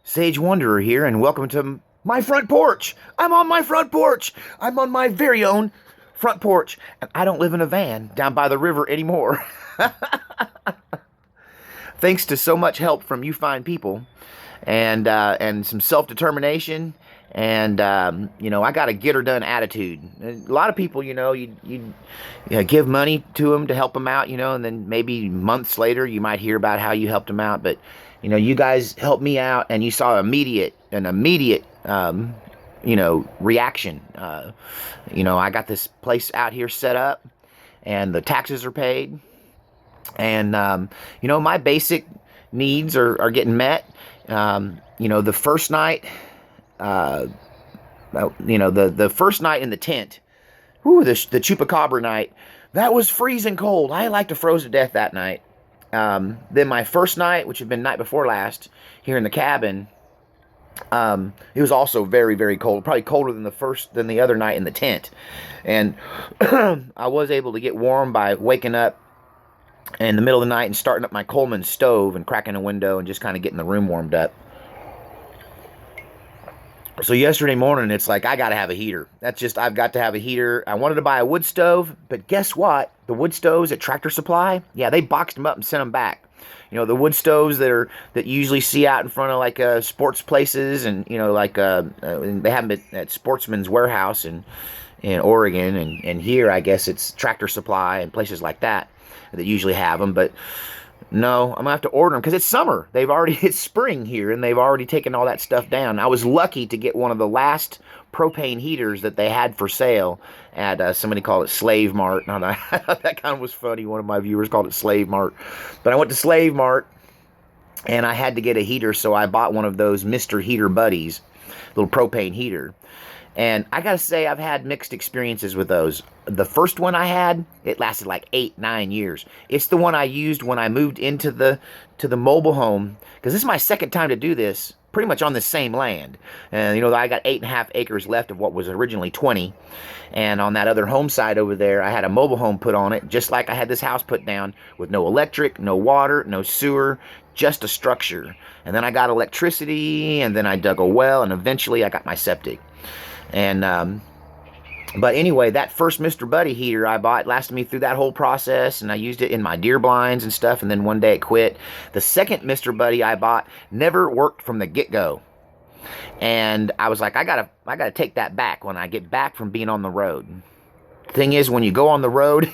Sage Wanderer here, and welcome to my front porch. I'm on my front porch. I'm on my very own front porch, and I don't live in a van down by the river anymore. Thanks to so much help from you fine people, and some self-determination, and I got a get her done attitude. A lot of people, you give money to them to help them out, and then maybe months later you might hear about how you helped them out, but you guys helped me out, and you saw an immediate reaction. I got this place out here set up, and the taxes are paid, and my basic needs are getting met. The first night, the first night in the tent, the chupacabra night, that was freezing cold. I like to froze to death that night. Then my first night, which had been night before last, here in the cabin, it was also very, very cold. Probably colder than the other night in the tent. And I was able to get warm by waking up in the middle of the night and starting up my Coleman stove and cracking a window and just kind of getting the room warmed up. So yesterday morning, it's like, I got to have a heater. I've got to have a heater. I wanted to buy a wood stove, but guess what? The wood stoves at Tractor Supply, yeah, they boxed them up and sent them back. The wood stoves that you usually see out in front of like sports places, and they have them at Sportsman's Warehouse in Oregon, and here I guess it's Tractor Supply and places like that usually have them, but no, I'm gonna have to order them because it's summer. It's spring here, and they've already taken all that stuff down. I was lucky to get one of the last propane heaters that they had for sale at somebody called it Slave Mart. And I thought that kind of was funny. One of my viewers called it Slave Mart, but I went to Slave Mart and I had to get a heater, so I bought one of those Mr. Heater Buddies, little propane heater. And I gotta say, I've had mixed experiences with those. The first one I had, it lasted like 8-9 years. It's the one I used when I moved into the mobile home, because this is my second time to do this, pretty much on the same land. And I got 8.5 acres left of what was originally 20. And on that other home side over there, I had a mobile home put on it, just like I had this house put down, with no electric, no water, no sewer, just a structure. And then I got electricity, and then I dug a well, and eventually I got my septic. And but anyway, that first Mr. Buddy heater I bought lasted me through that whole process, and I used it in my deer blinds and stuff, and then one day it quit. The second Mr. Buddy I bought never worked from the get-go, and I was like, I gotta take that back when I get back from being on the road. Thing is, when you go on the road,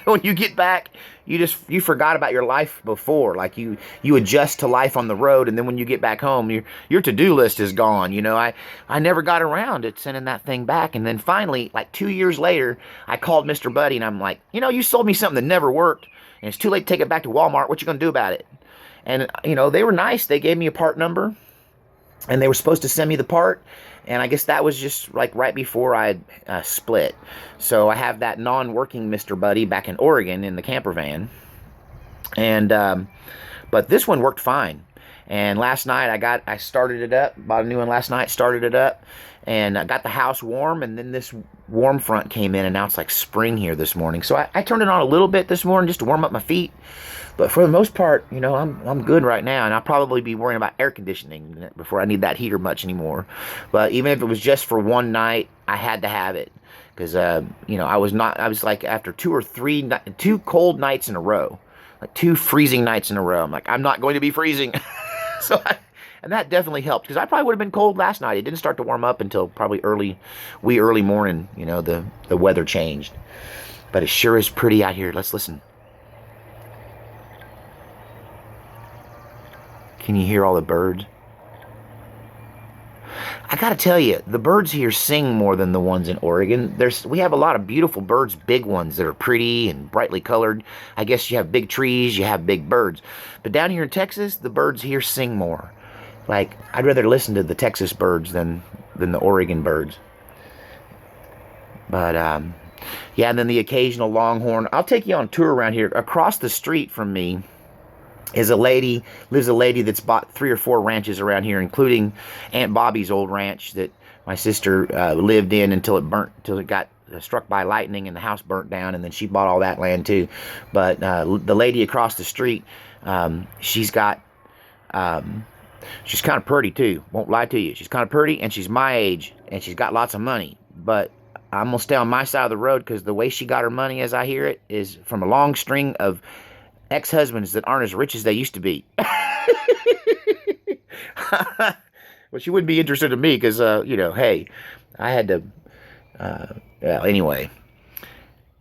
when you get back, you forgot about your life before. Like you adjust to life on the road, and then when you get back home, your to-do list is gone. I never got around to sending that thing back, and then finally, like 2 years later, I called Mr. Buddy, and I'm like, you sold me something that never worked, and it's too late to take it back to Walmart. What you gonna do about it? And they were nice. They gave me a part number, and they were supposed to send me the part. And I guess that was just like right before I split. So I have that non-working Mr. Buddy back in Oregon in the camper van. And but this one worked fine. And last night I started it up, bought a new one last night, started it up, and I got the house warm, and then this warm front came in, and now it's like spring here this morning. So I turned it on a little bit this morning just to warm up my feet. But for the most part, I'm good right now, and I'll probably be worrying about air conditioning before I need that heater much anymore. But even if it was just for one night, I had to have it, because I was like, after 2 or 3 2 cold nights in a row, like 2 freezing nights in a row, I'm like, I'm not going to be freezing. And that definitely helped, because I probably would have been cold last night. It didn't start to warm up until probably early morning. The weather changed, but it sure is pretty out here. Let's listen. Can you hear all the birds? I gotta tell you, the birds here sing more than the ones in Oregon. We have a lot of beautiful birds, big ones that are pretty and brightly colored. I guess you have big trees, you have big birds. But down here in Texas, the birds here sing more. Like, I'd rather listen to the Texas birds than the Oregon birds. But, yeah, and then the occasional longhorn. I'll take you on a tour around here. Across the street from me lives a lady that's bought 3 or 4 ranches around here, including Aunt Bobby's old ranch that my sister lived in until it got struck by lightning and the house burnt down, and then she bought all that land too. But the lady across the street, she's got She's kind of pretty too. Won't lie to you. She's kind of pretty, and she's my age, and she's got lots of money. But I'm gonna stay on my side of the road because the way she got her money, as I hear it, is from a long string of ex-husbands that aren't as rich as they used to be. Well, she wouldn't be interested in me because, hey, I had to. Well, anyway,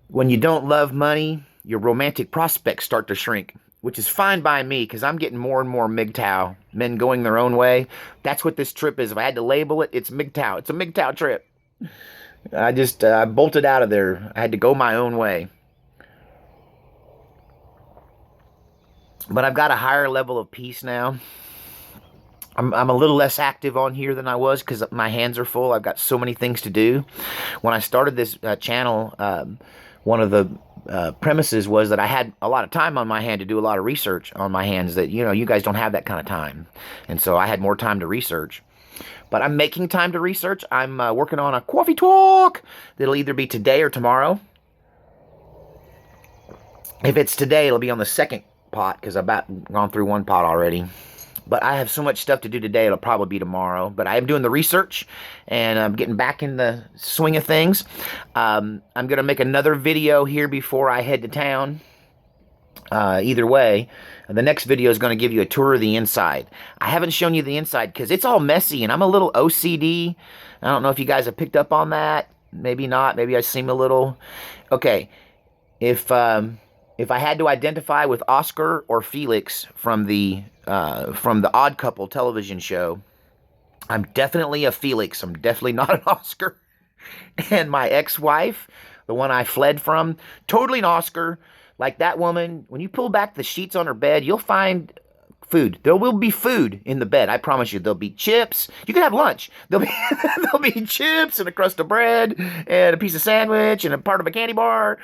when you don't love money, your romantic prospects start to shrink, which is fine by me because I'm getting more and more MGTOW, men going their own way. That's what this trip is. If I had to label it, it's MGTOW. It's a MGTOW trip. I bolted out of there. I had to go my own way. But I've got a higher level of peace now. I'm a little less active on here than I was because my hands are full. I've got so many things to do. When I started this channel, one of the premises was that I had a lot of time on my hand to do a lot of research on my hands that, you guys don't have that kind of time. And so I had more time to research. But I'm making time to research. I'm working on a coffee talk that'll either be today or tomorrow. If it's today, it'll be on the second pot because I've about gone through one pot already. But I have so much stuff to do today, it'll probably be tomorrow. But I am doing the research, and I'm getting back in the swing of things. I'm going to make another video here before I head to town. Either way, the next video is going to give you a tour of the inside. I haven't shown you the inside because it's all messy, and I'm a little OCD. I don't know if you guys have picked up on that. Maybe not. Maybe I seem a little... Okay, if I had to identify with Oscar or Felix from the Odd Couple television show, I'm definitely a Felix. I'm definitely not an Oscar. And my ex-wife, the one I fled from, totally an Oscar. Like that woman, when you pull back the sheets on her bed, you'll find food. There will be food in the bed. I promise you. There'll be chips. You can have lunch. There'll be chips and a crust of bread and a piece of sandwich and a part of a candy bar.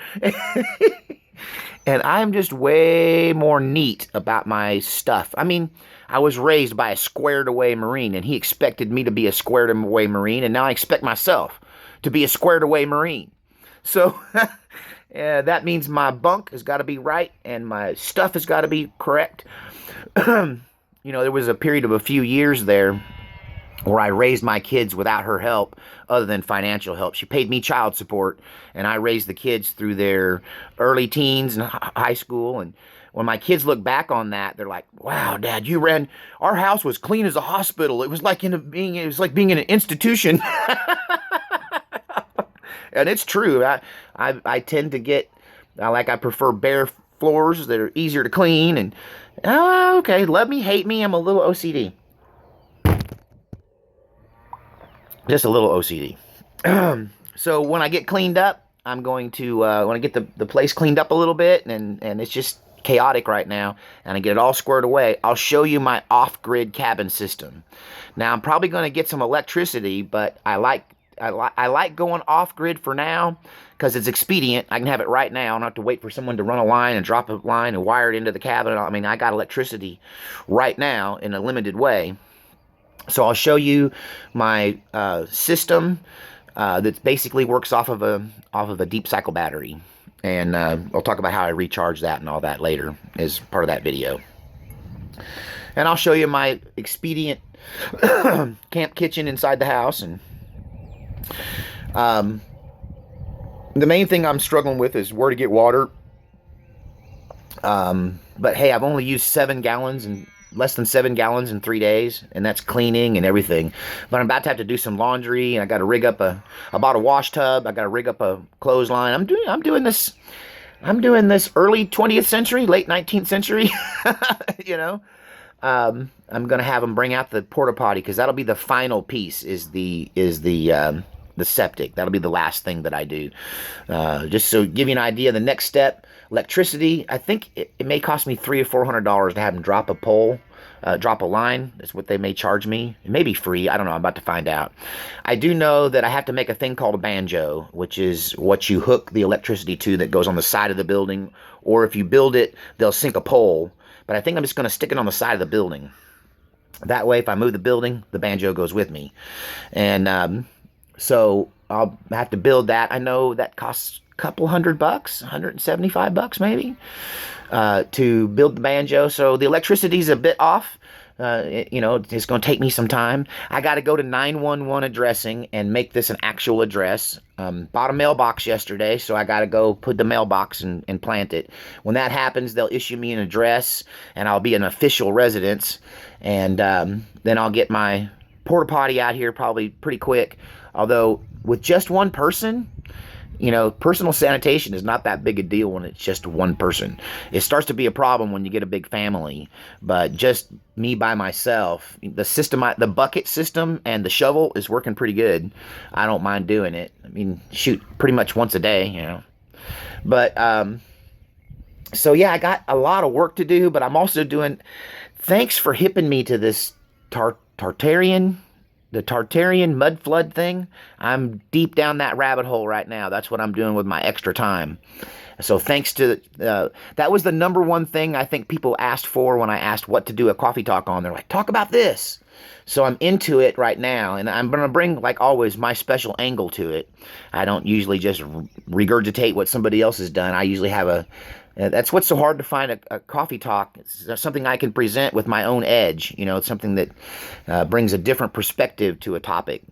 And I'm just way more neat about my stuff. I mean, I was raised by a squared-away Marine, and he expected me to be a squared-away Marine, and now I expect myself to be a squared-away Marine. So, yeah, that means my bunk has got to be right, and my stuff has got to be correct. There was a period of a few years there where I raised my kids without her help, other than financial help. She paid me child support, and I raised the kids through their early teens and high school. And when my kids look back on that, they're like, "Wow, Dad, our house was clean as a hospital. It was like being in an institution." And it's true. I tend to get, I prefer bare floors that are easier to clean. And, okay, love me, hate me, I'm a little OCD. Just a little OCD. So when I get cleaned up, I'm going to, when I get the place cleaned up a little bit, and it's just chaotic right now, and I get it all squared away, I'll show you my off-grid cabin system. Now, I'm probably going to get some electricity, but I like going off-grid for now because it's expedient. I can have it right now. I don't have to wait for someone to run a line and drop a line and wire it into the cabin. I mean, I got electricity right now in a limited way. So I'll show you my system that basically works off of a deep cycle battery, and I'll talk about how I recharge that and all that later as part of that video. And I'll show you my expedient camp kitchen inside the house. And the main thing I'm struggling with is where to get water. But hey, I've only used less than 7 gallons in 3 days, and that's cleaning and everything. But I'm about to have to do some laundry, and I got to rig up I bought a wash tub. I got to rig up a clothesline. I'm doing this early 20th century, late 19th century. I'm gonna have them bring out the porta potty because that'll be the final piece. Is the septic. That'll be the last thing that I do. Just so give you an idea, the next step, electricity. I think it may cost me $300 or $400 to have them drop a pole, drop a line. That's what they may charge me. It may be free. I don't know. I'm about to find out. I do know that I have to make a thing called a banjo, which is what you hook the electricity to that goes on the side of the building. Or if you build it, they'll sink a pole. But I think I'm just going to stick it on the side of the building. That way, if I move the building, the banjo goes with me. And so I'll have to build that. I know that costs a couple $100, $175 maybe, to build the banjo. So the electricity's a bit off, It's going to take me some time. I got to go to 911 addressing and make this an actual address. Bought a mailbox yesterday, so I got to go put the mailbox and plant it. When that happens, they'll issue me an address, and I'll be an official residence. And then I'll get my porta potty out here probably pretty quick. Although with just one person, personal sanitation is not that big a deal when it's just one person. It starts to be a problem when you get a big family, but just me by myself, the bucket system and the shovel is working pretty good. I don't mind doing it. I mean, shoot, pretty much once a day, But, so yeah, I got a lot of work to do, but I'm also thanks for hipping me to this the Tartarian mud flood thing. I'm deep down that rabbit hole right now. That's what I'm doing with my extra time. So thanks to, that was the number one thing I think people asked for when I asked what to do a coffee talk on. They're like, talk about this. So I'm into it right now, and I'm going to bring, like always, my special angle to it. I don't usually just regurgitate what somebody else has done. I usually have that's what's so hard to find a coffee talk. It's something I can present with my own edge. It's something that brings a different perspective to a topic.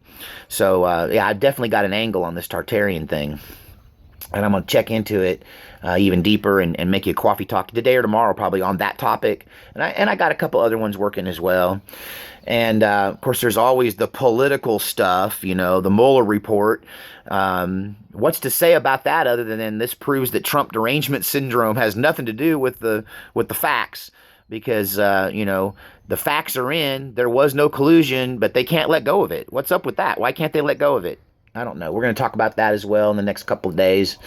So, yeah, I've definitely got an angle on this Tartarian thing. And I'm going to check into it even deeper and make you a coffee talk today or tomorrow probably on that topic. And I got a couple other ones working as well. And, of course, there's always the political stuff, the Mueller report. What's to say about that other than this proves that Trump derangement syndrome has nothing to do with the facts? Because, the facts are in. There was no collusion, but they can't let go of it. What's up with that? Why can't they let go of it? I don't know. We're going to talk about that as well in the next couple of days.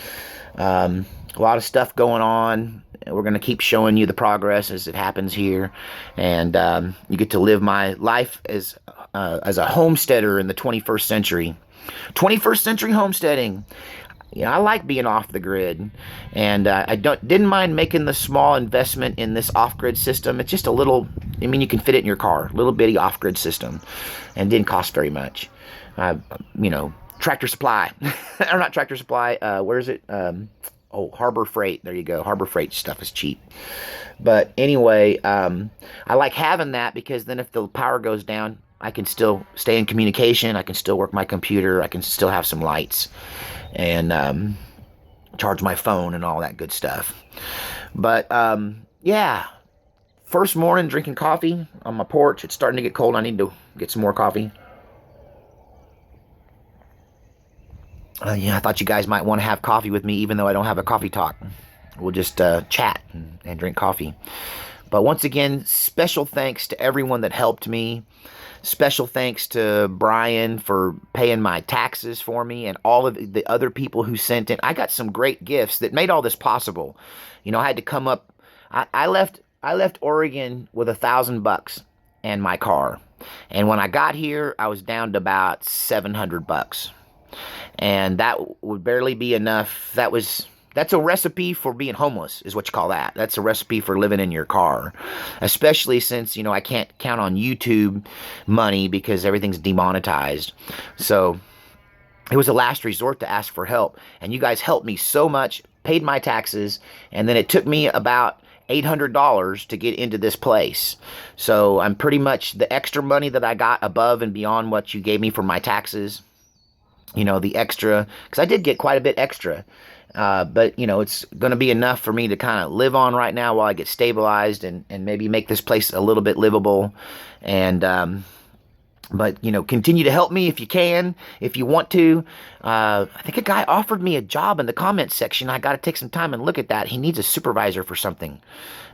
A lot of stuff going on. We're going to keep showing you the progress as it happens here. And you get to live my life as a homesteader in the 21st century. 21st century homesteading. I like being off the grid. And I didn't mind making the small investment in this off-grid system. It's just a little, you can fit it in your car. Little bitty off-grid system. And didn't cost very much. Tractor Supply, or not Tractor Supply, where is it? Harbor Freight. There you go. Harbor Freight stuff is cheap. But anyway, I like having that because then if the power goes down, I can still stay in communication. I can still work my computer. I can still have some lights and charge my phone and all that good stuff. But yeah, first morning drinking coffee on my porch. It's starting to get cold. I need to get some more coffee. I thought you guys might want to have coffee with me, even though I don't have a coffee talk. We'll just chat and drink coffee. But once again, special thanks to everyone that helped me. Special thanks to Brian for paying my taxes for me and all of the other people who sent in. I got some great gifts that made all this possible. I had to come up. I left Oregon with $1,000 and my car. And when I got here, I was down to about $700. And that would barely be enough. That's a recipe for being homeless, is what you call that. That's a recipe for living in your car. Especially since, I can't count on YouTube money because everything's demonetized. So it was a last resort to ask for help. And you guys helped me so much, paid my taxes, and then it took me about $800 to get into this place. So I'm pretty much the extra money that I got above and beyond what you gave me for my taxes. The extra, because I did get quite a bit extra, but, it's going to be enough for me to kind of live on right now while I get stabilized and maybe make this place a little bit livable. And, but, continue to help me if you can, if you want to. I think a guy offered me a job in the comments section. I got to take some time and look at that. He needs a supervisor for something.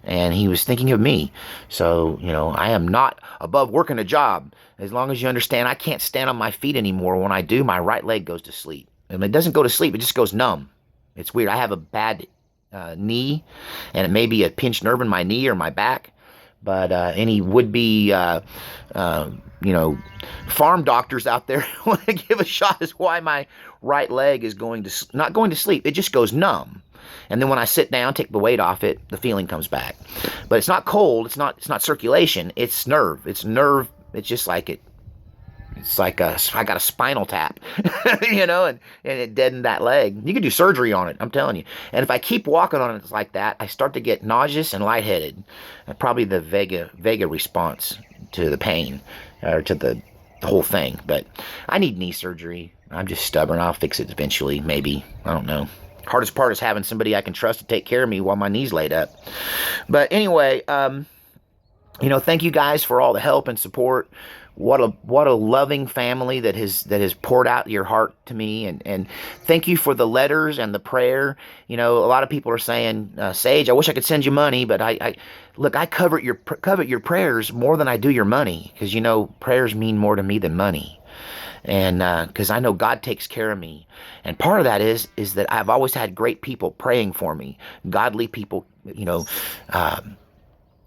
And he was thinking of me. So, I am not above working a job. As long as you understand, I can't stand on my feet anymore. When I do, my right leg goes to sleep. And it doesn't go to sleep. It just goes numb. It's weird. I have a bad knee, and it may be a pinched nerve in my knee or my back. But any would-be, farm doctors out there want to give a shot as why my right leg is not going to sleep. It just goes numb. And then when I sit down, take the weight off it, the feeling comes back. But it's not cold. It's not circulation. It's nerve. It's nerve. It's just like it. It's like I got a spinal tap, and it deadened that leg. You can do surgery on it, I'm telling you. And if I keep walking on it like that, I start to get nauseous and lightheaded. Probably the vaga response the pain, or to the whole thing. But I need knee surgery. I'm just stubborn. I'll fix it eventually, maybe. I don't know. Hardest part is having somebody I can trust to take care of me while my knee's laid up. But anyway, thank you guys for all the help and support. What a loving family that has poured out your heart to me, and thank you for the letters and the prayer. A lot of people are saying, Sage, I wish I could send you money, but I covet your prayers more than I do your money, because prayers mean more to me than money. And because I know God takes care of me. And part of that is that I've always had great people praying for me, godly people,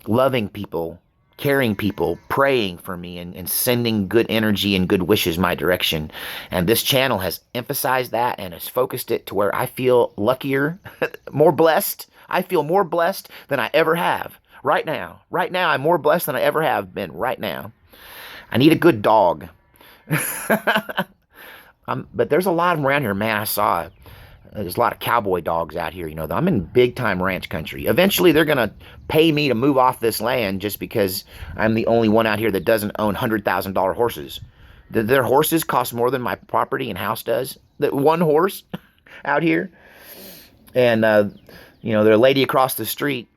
loving people, caring people, praying for me, and sending good energy and good wishes my direction. And this channel has emphasized that and has focused it to where I feel luckier, more blessed. I feel more blessed than I ever have right now. Right now, I'm more blessed than I ever have been right now. I need a good dog. But there's a lot of them around here, man. I saw there's a lot of cowboy dogs out here. I'm in big time ranch country. Eventually, they're gonna pay me to move off this land just because I'm the only one out here that doesn't own $100,000 horses. Their horses cost more than my property and house does. That one horse out here, and their lady across the street,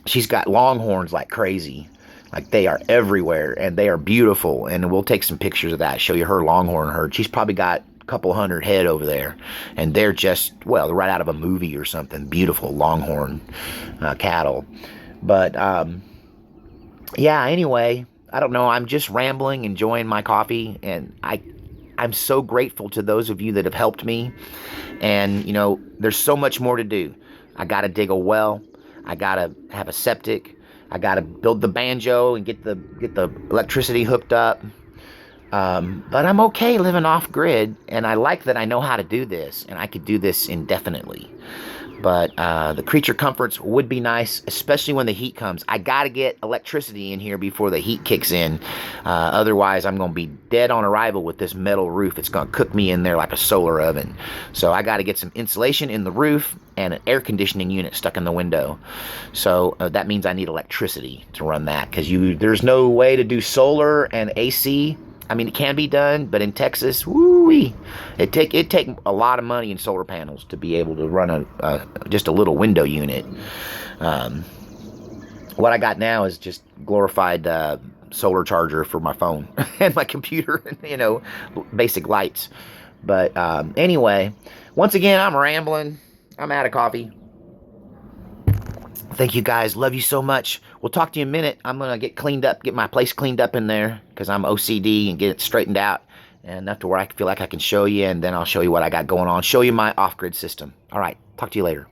she's got longhorns like crazy. Like, they are everywhere, and they are beautiful, and we'll take some pictures of that, show you her longhorn herd. She's probably got a couple hundred head over there, and they're just, well, right out of a movie or something. Beautiful longhorn cattle. But, yeah, anyway, I don't know. I'm just rambling, enjoying my coffee, and I'm so grateful to those of you that have helped me, and, there's so much more to do. I got to dig a well. I got to have a septic. I got to build the banjo and get the electricity hooked up. But I'm okay living off grid, and I like that I know how to do this, and I could do this indefinitely. But the creature comforts would be nice, especially when the heat comes. I got to get electricity in here before the heat kicks in. Otherwise, I'm going to be dead on arrival with this metal roof. It's going to cook me in there like a solar oven. So I got to get some insulation in the roof and an air conditioning unit stuck in the window. So that means I need electricity to run that, because there's no way to do solar and AC. I mean, it can be done, but in Texas, woo-wee, it take a lot of money in solar panels to be able to run just a little window unit. What I got now is just glorified solar charger for my phone and my computer, basic lights. But anyway, once again, I'm rambling. I'm out of coffee. Thank you guys. Love you so much. We'll talk to you in a minute. I'm going to get my place cleaned up in there, because I'm OCD, and get it straightened out enough to where I feel like I can show you, and then I'll show you what I got going on. Show you my off-grid system. All right. Talk to you later.